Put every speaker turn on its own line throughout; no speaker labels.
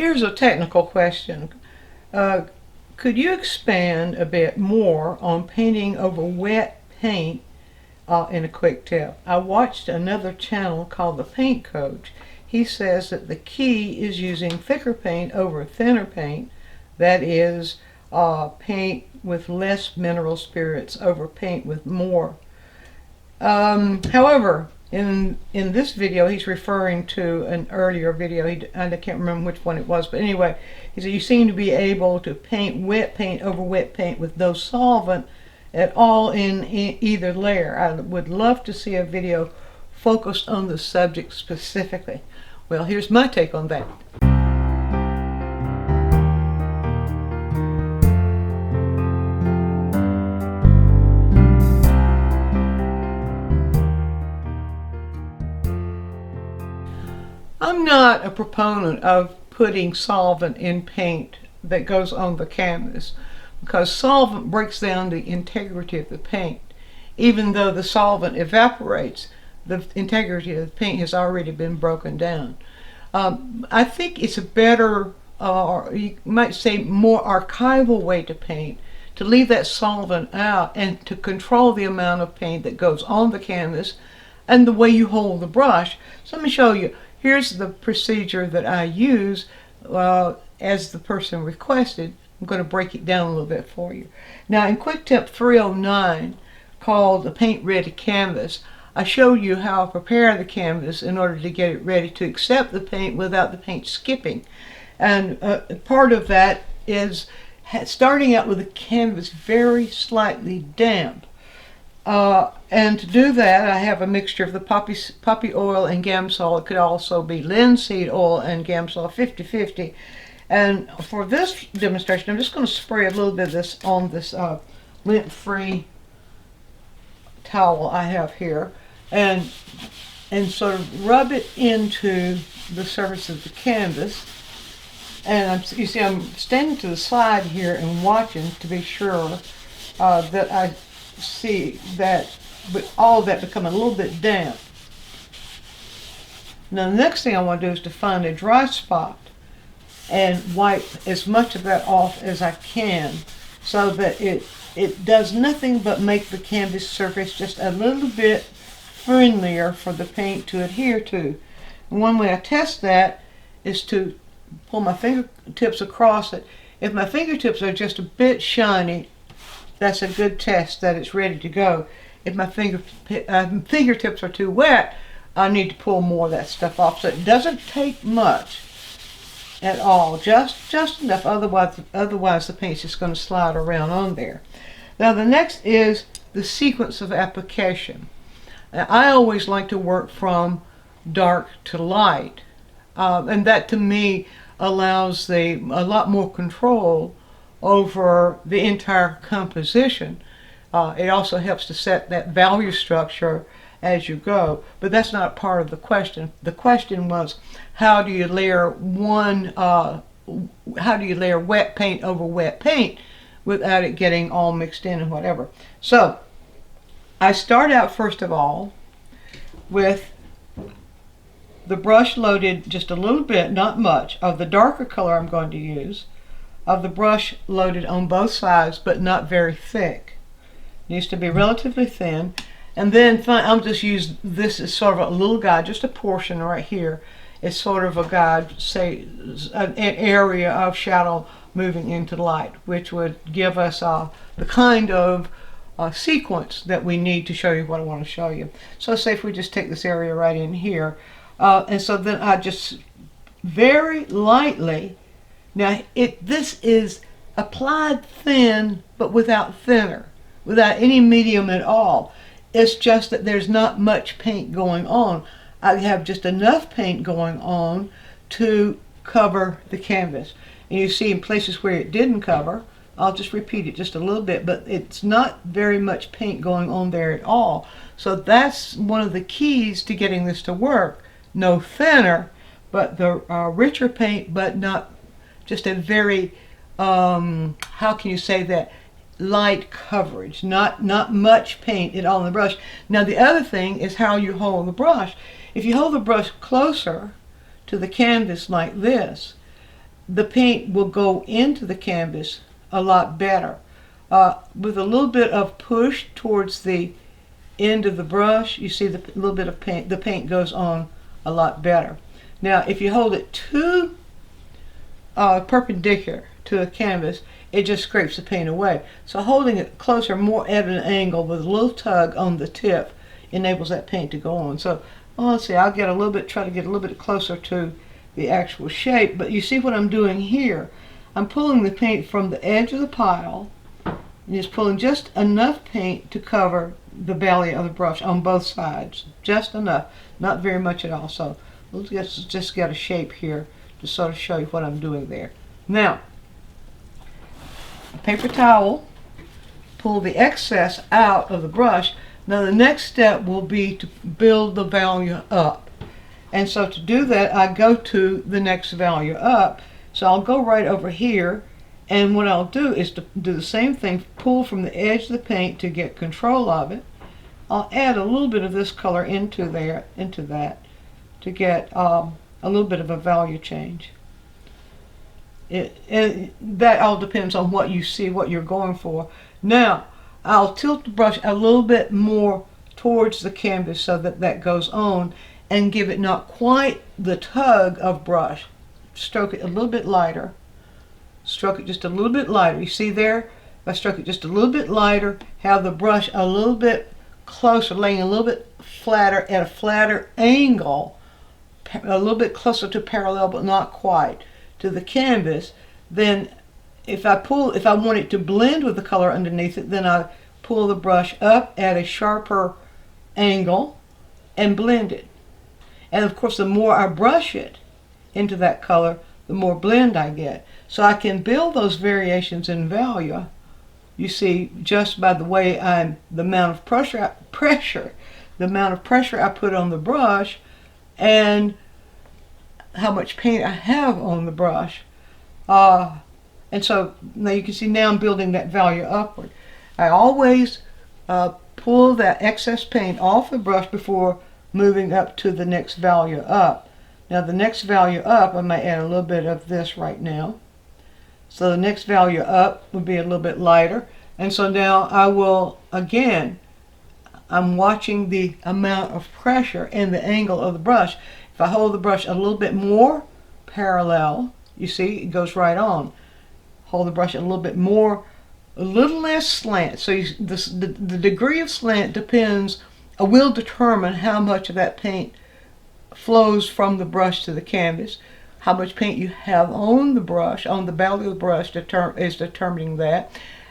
Here's a technical question. Could you expand a bit more on painting over wet paint in a quick tip? I watched another channel called The Paint Coach. He says that the key is using thicker paint over thinner paint. That is, paint with less mineral spirits over paint with more. However, in this video, he's referring to an earlier video. I can't remember which one it was, but anyway, he said you seem to be able to paint wet paint over wet paint with no solvent at all in either layer. I would love to see a video focused on the subject specifically. Well, here's my take on that. I'm not a proponent of putting solvent in paint that goes on the canvas, because solvent breaks down the integrity of the paint. Even though the solvent evaporates, the integrity of the paint has already been broken down. I think it's a better, or you might say more archival way to paint, to leave that solvent out and to control the amount of paint that goes on the canvas and the way you hold the brush. So let me show you. Here's the procedure that I use as the person requested. I'm going to break it down a little bit for you. Now in quick tip 309, called the Paint Ready Canvas, I showed you how to prepare the canvas in order to get it ready to accept the paint without the paint skipping. And part of that is starting out with the canvas very slightly damp. And to do that, I have a mixture of the poppy oil and Gamsol. It could also be linseed oil and Gamsol 50-50. And for this demonstration, I'm just going to spray a little bit of this on this lint-free towel I have here, and sort of rub it into the surface of the canvas. And you see, I'm standing to the side here and watching to be sure that I see that all of that become a little bit damp. Now the next thing I want to do is to find a dry spot and wipe as much of that off as I can, so that it does nothing but make the canvas surface just a little bit friendlier for the paint to adhere to. And one way I test that is to pull my fingertips across it. If my fingertips are just a bit shiny, that's a good test that it's ready to go. If my fingertips are too wet, I need to pull more of that stuff off. So it doesn't take much at all, just enough. Otherwise the paint's just going to slide around on there. Now the next is the sequence of application. Now, I always like to work from dark to light, and that to me allows a lot more control over the entire composition. It also helps to set that value structure as you go, but that's not part of the question. The question was, how do you layer wet paint over wet paint without it getting all mixed in and whatever? So I start out first of all with the brush loaded just a little bit, not much, of the darker color I'm going to use, of the brush loaded on both sides, but not very thick. It needs to be relatively thin. And then I'll just use this as sort of a little guide, just a portion right here. It's sort of a guide, say an area of shadow moving into light, which would give us the kind of sequence that we need to show you what I want to show you. So say if we just take this area right in here, and so then I just very lightly, now this is applied thin but without thinner, without any medium at all. It's just that there's not much paint going on. I have just enough paint going on to cover the canvas. And you see in places where it didn't cover, I'll just repeat it just a little bit, but it's not very much paint going on there at all. So that's one of the keys to getting this to work. No thinner, but the richer paint, but not just a very, how can you say that, light coverage, not much paint at all on the brush. Now the other thing is how you hold the brush. If you hold the brush closer to the canvas like this, the paint will go into the canvas a lot better. With a little bit of push towards the end of the brush, you see the little bit of paint, the paint goes on a lot better. Now if you hold it too perpendicular to a canvas, it just scrapes the paint away. So holding it closer, more at an angle with a little tug on the tip, enables that paint to go on. So let's see, I'll get a little bit, try to get a little bit closer to the actual shape. But you see what I'm doing here? I'm pulling the paint from the edge of the pile and just pulling just enough paint to cover the belly of the brush on both sides. Just enough, not very much at all. So let's just get a shape here to sort of show you what I'm doing there. Now, a paper towel, pull the excess out of the brush. Now the next step will be to build the value up. And so to do that, I go to the next value up. So I'll go right over here, and what I'll do is to do the same thing, pull from the edge of the paint to get control of it. I'll add a little bit of this color into that to get a little bit of a value change. And that all depends on what you see, what you're going for. Now, I'll tilt the brush a little bit more towards the canvas so that that goes on, and give it not quite the tug of brush. Stroke it a little bit lighter. Stroke it just a little bit lighter. You see there? If I stroke it just a little bit lighter, have the brush a little bit closer, laying a little bit flatter at a flatter angle, a little bit closer to parallel but not quite to the canvas, then if I want it to blend with the color underneath it, then I pull the brush up at a sharper angle and blend it. And of course, the more I brush it into that color, the more blend I get. So I can build those variations in value, you see, just by the way the amount of pressure I put on the brush, and how much paint I have on the brush. And so now you can see, now I'm building that value upward. I always pull that excess paint off the brush before moving up to the next value up. Now the next value up, I might add a little bit of this right now. So the next value up would be a little bit lighter. And so now I will, again, I'm watching the amount of pressure and the angle of the brush. If I hold the brush a little bit more parallel, you see, it goes right on. Hold the brush a little bit more, a little less slant. So the degree of slant will determine how much of that paint flows from the brush to the canvas. How much paint you have on the brush, on the belly of the brush, is determining that.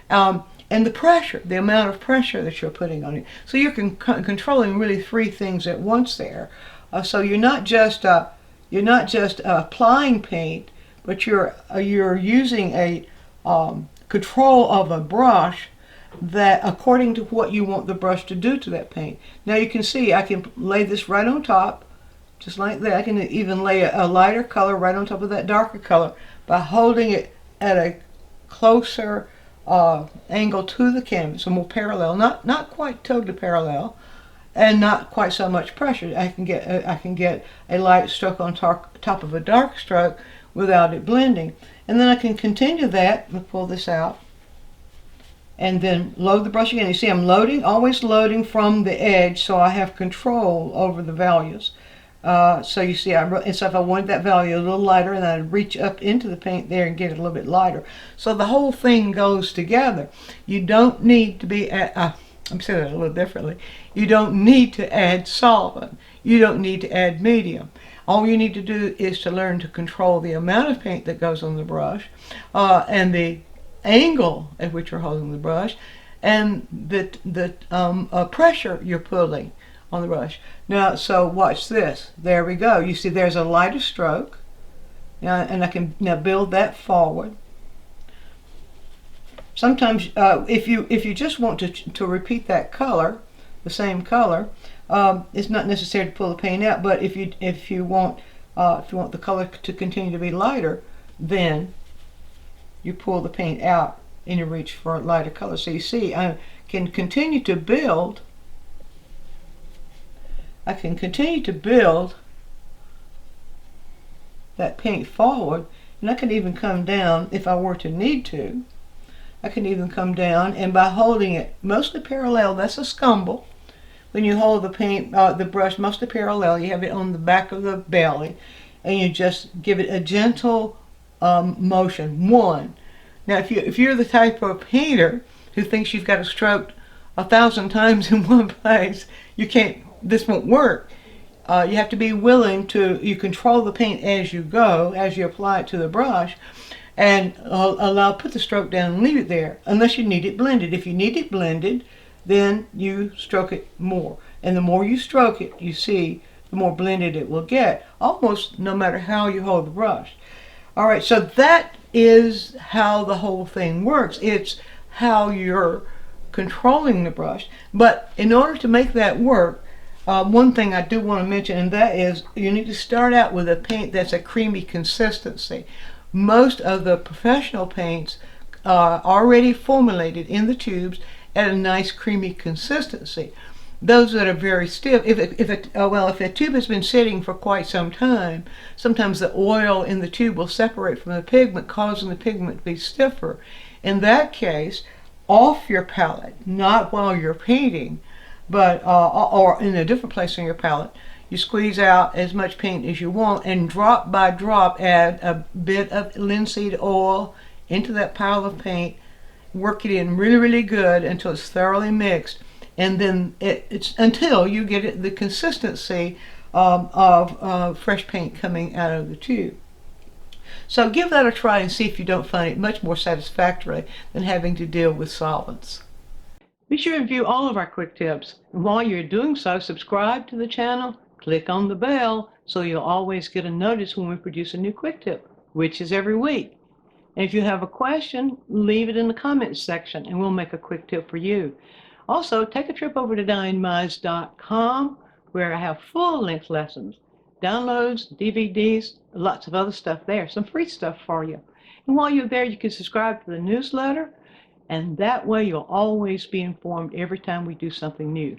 And the pressure, the amount of pressure that you're putting on it. So you're controlling really three things at once there. So you're not just applying paint, but you're using a control of a brush that according to what you want the brush to do to that paint. Now you can see I can lay this right on top, just like that. I can even lay a lighter color right on top of that darker color by holding it at a closer angle to the canvas, a more parallel, not quite totally parallel, and not quite so much pressure. I can get a light stroke on top of a dark stroke without it blending. And then I can continue that. I'll pull this out and then load the brush again. You see I'm loading, always loading from the edge, so I have control over the values. So you see, and so if I wanted that value a little lighter, and I'd reach up into the paint there and get it a little bit lighter. So the whole thing goes together. You don't need to be I'm saying it a little differently. You don't need to add solvent. You don't need to add medium. All you need to do is to learn to control the amount of paint that goes on the brush, and the angle at which you're holding the brush, and the pressure you're pulling on the brush. Now, so watch this. There we go. You see there's a lighter stroke. Now, and I can now build that forward. Sometimes if you just want to repeat that color, the same color, it's not necessary to pull the paint out. But if you want the color to continue to be lighter, then you pull the paint out and you reach for a lighter color. So you see, I can continue to build. I can continue to build that paint forward And I can even come down if I were to need to. I can even come down, and by holding it mostly parallel, that's a scumble. When you hold the brush mostly parallel, you have it on the back of the belly, and you just give it a gentle motion. One. Now, if you're the type of painter who thinks you've got to stroke 1,000 times in one place, you can't. This won't work. You have to be willing to. You control the paint as you go, as you apply it to the brush, and put the stroke down and leave it there, unless you need it blended. If you need it blended, then you stroke it more. And the more you stroke it, you see, the more blended it will get, almost no matter how you hold the brush. All right, so that is how the whole thing works. It's how you're controlling the brush. But in order to make that work, one thing I do want to mention, and that is you need to start out with a paint that's a creamy consistency. Most of the professional paints are already formulated in the tubes at a nice creamy consistency. Those that are very stiff, if a tube has been sitting for quite some time, sometimes the oil in the tube will separate from the pigment, causing the pigment to be stiffer. In that case, off your palette, not while you're painting, but or in a different place on your palette, you squeeze out as much paint as you want, and drop by drop add a bit of linseed oil into that pile of paint. Work it in really, really good until it's thoroughly mixed, and then it's until you get the consistency of fresh paint coming out of the tube. So give that a try and see if you don't find it much more satisfactory than having to deal with solvents. Be sure to view all of our quick tips. And while you're doing so, subscribe to the channel, click on the bell so you'll always get a notice when we produce a new quick tip, which is every week. And if you have a question, leave it in the comments section and we'll make a quick tip for you. Also, take a trip over to DianneMize.com where I have full-length lessons, downloads, DVDs, lots of other stuff there, some free stuff for you. And while you're there, you can subscribe to the newsletter, and that way you'll always be informed every time we do something new.